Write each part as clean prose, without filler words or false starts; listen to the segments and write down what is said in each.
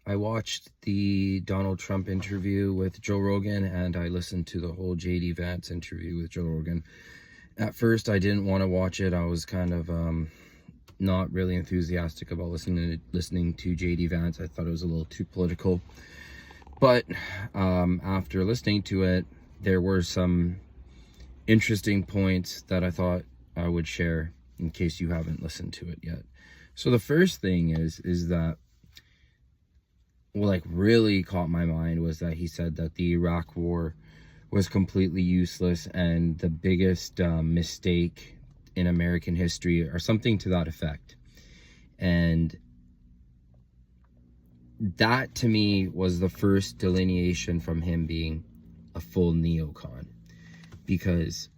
I watched the Donald Trump interview with Joe Rogan, and I listened to the whole JD Vance interview with Joe Rogan. At first, I didn't want to watch it. I was kind of not really enthusiastic about listening to JD Vance. I thought it was a little too political. But after listening to it, there were some interesting points that I thought I would share in case you haven't listened to it yet. So the first thing is that what really caught my mind was that he said that the Iraq war was completely useless and the biggest mistake in American history, or something to that effect. And that to me was the first delineation from him being a full neocon, because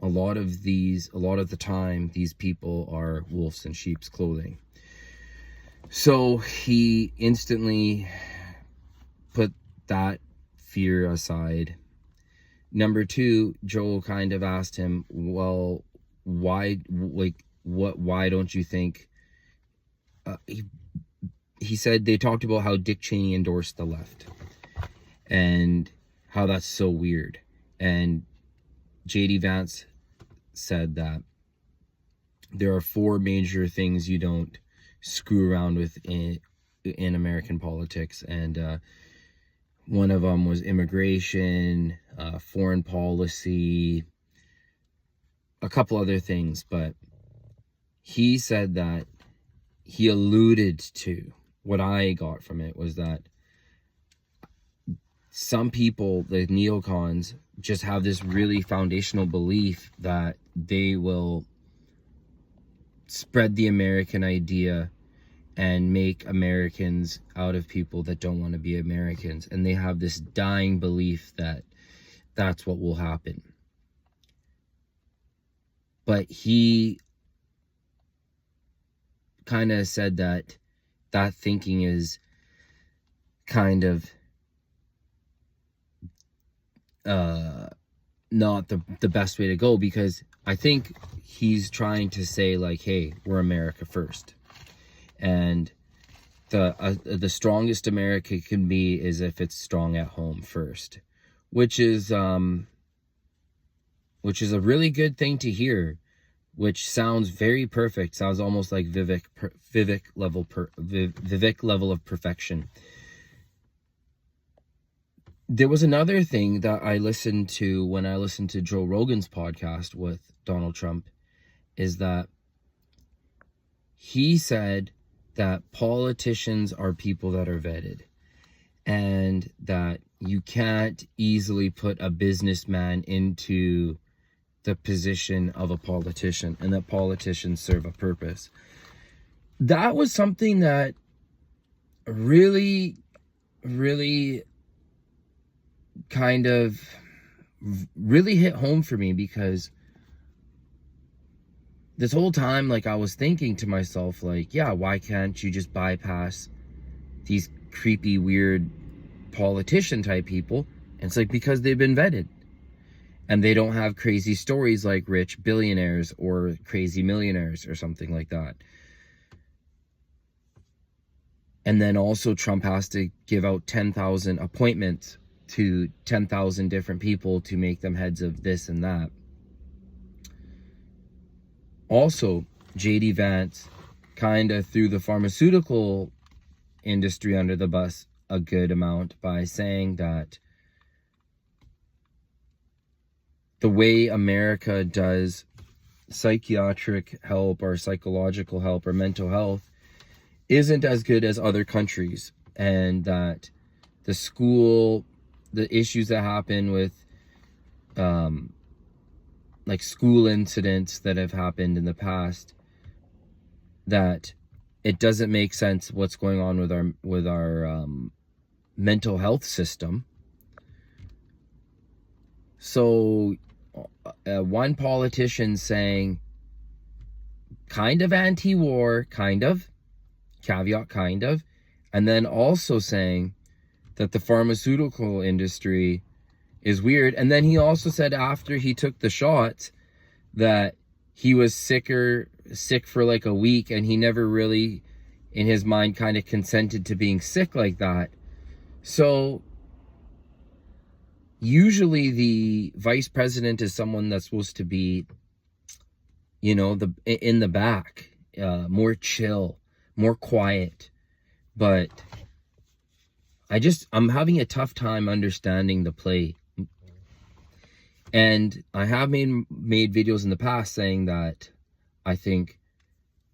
a lot of the time these people are wolves in sheep's clothing. So he instantly put that fear aside. Number two, Joel kind of asked him, well, why don't you think, he said they talked about how Dick Cheney endorsed the left and how that's so weird. And JD Vance said that there are 4 major things you don't screw around with in American politics, and one of them was immigration, foreign policy, a couple other things. But he said that he alluded to, what I got from it was that some people, the NeoCons, just have this really foundational belief that they will spread the American idea and make Americans out of people that don't want to be Americans. And they have this dying belief that that's what will happen. But he kind of said that that thinking is kind of not the best way to go, because I think he's trying to say, like, hey, we're America first. And the strongest America can be is if it's strong at home first, which is a really good thing to hear, which sounds very perfect. Sounds almost like Vivek level of perfection. There was another thing that I listened to when I listened to Joe Rogan's podcast with Donald Trump, is that he said that politicians are people that are vetted, and that you can't easily put a businessman into the position of a politician, and that politicians serve a purpose. That was something that really kind of really hit home for me, because this whole time, I was thinking to myself, yeah, why can't you just bypass these creepy, weird politician type people? And it's because they've been vetted, and they don't have crazy stories like rich billionaires or crazy millionaires or something like that. And then also Trump has to give out 10,000 appointments to 10,000 different people to make them heads of this and that. Also, JD Vance kind of threw the pharmaceutical industry under the bus a good amount by saying that the way America does psychiatric help or psychological help or mental health isn't as good as other countries, and that the issues that happen with school incidents that have happened in the past, that it doesn't make sense what's going on with our mental health system. So one politician saying kind of anti-war, kind of, caveat kind of, and then also saying that the pharmaceutical industry is weird. And then he also said after he took the shots that he was sick for a week, and he never really in his mind, kind of consented to being sick like that. So usually the vice president is someone that's supposed to be, you know, in the back, more chill, more quiet. But I'm having a tough time understanding the play. And I have made videos in the past saying that I think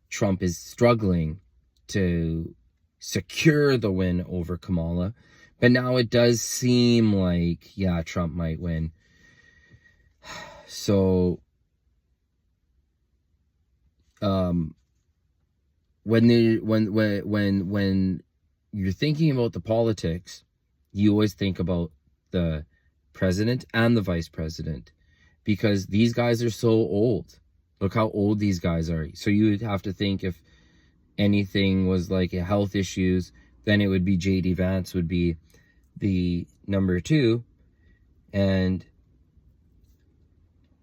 Trump is struggling to secure the win over Kamala. But now it does seem like, yeah, Trump might win. So, when you're thinking about the politics, you always think about the president and the vice president, because these guys are so old. Look how old these guys are. So you would have to think, if anything was like a health issues, then it would be JD Vance would be the number 2. And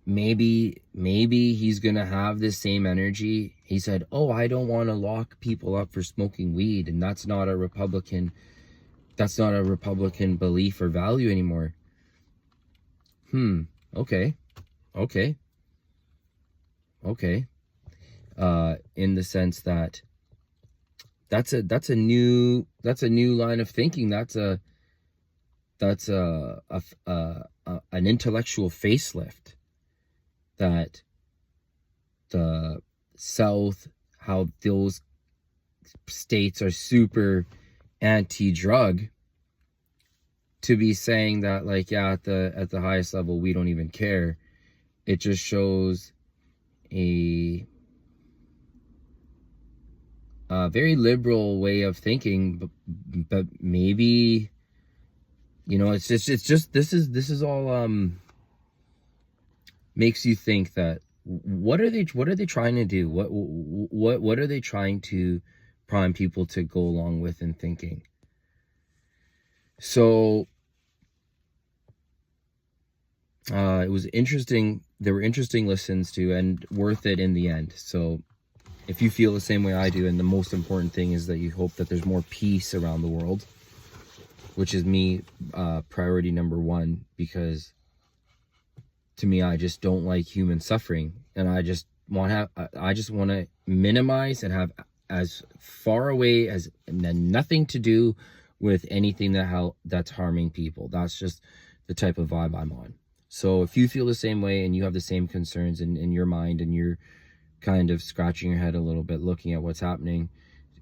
maybe he's gonna have the same energy. He said, oh, I don't want to lock people up for smoking weed, and that's not a Republican belief or value anymore. Okay. In the sense that that's a new line of thinking. That's an intellectual facelift. That the South, how those states are super anti-drug, to be saying that, like, yeah, at the highest level we don't even care. It just shows a very liberal way of thinking, but maybe, you know, it's just this is all makes you think that what are they trying to do? What are they trying to prime people to go along with in thinking? So it was interesting. There were interesting listens to, and worth it in the end. So if you feel the same way I do, and the most important thing is that you hope that there's more peace around the world, which is me, priority number 1, because to me, I just don't like human suffering, and I just want to minimize and have as far away as nothing to do with anything that's harming people. That's just the type of vibe I'm on. So if you feel the same way and you have the same concerns in your mind, and you're kind of scratching your head a little bit, looking at what's happening,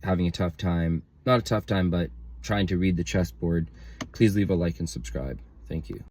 having a tough time, not a tough time, but trying to read the chessboard, please leave a like and subscribe. Thank you.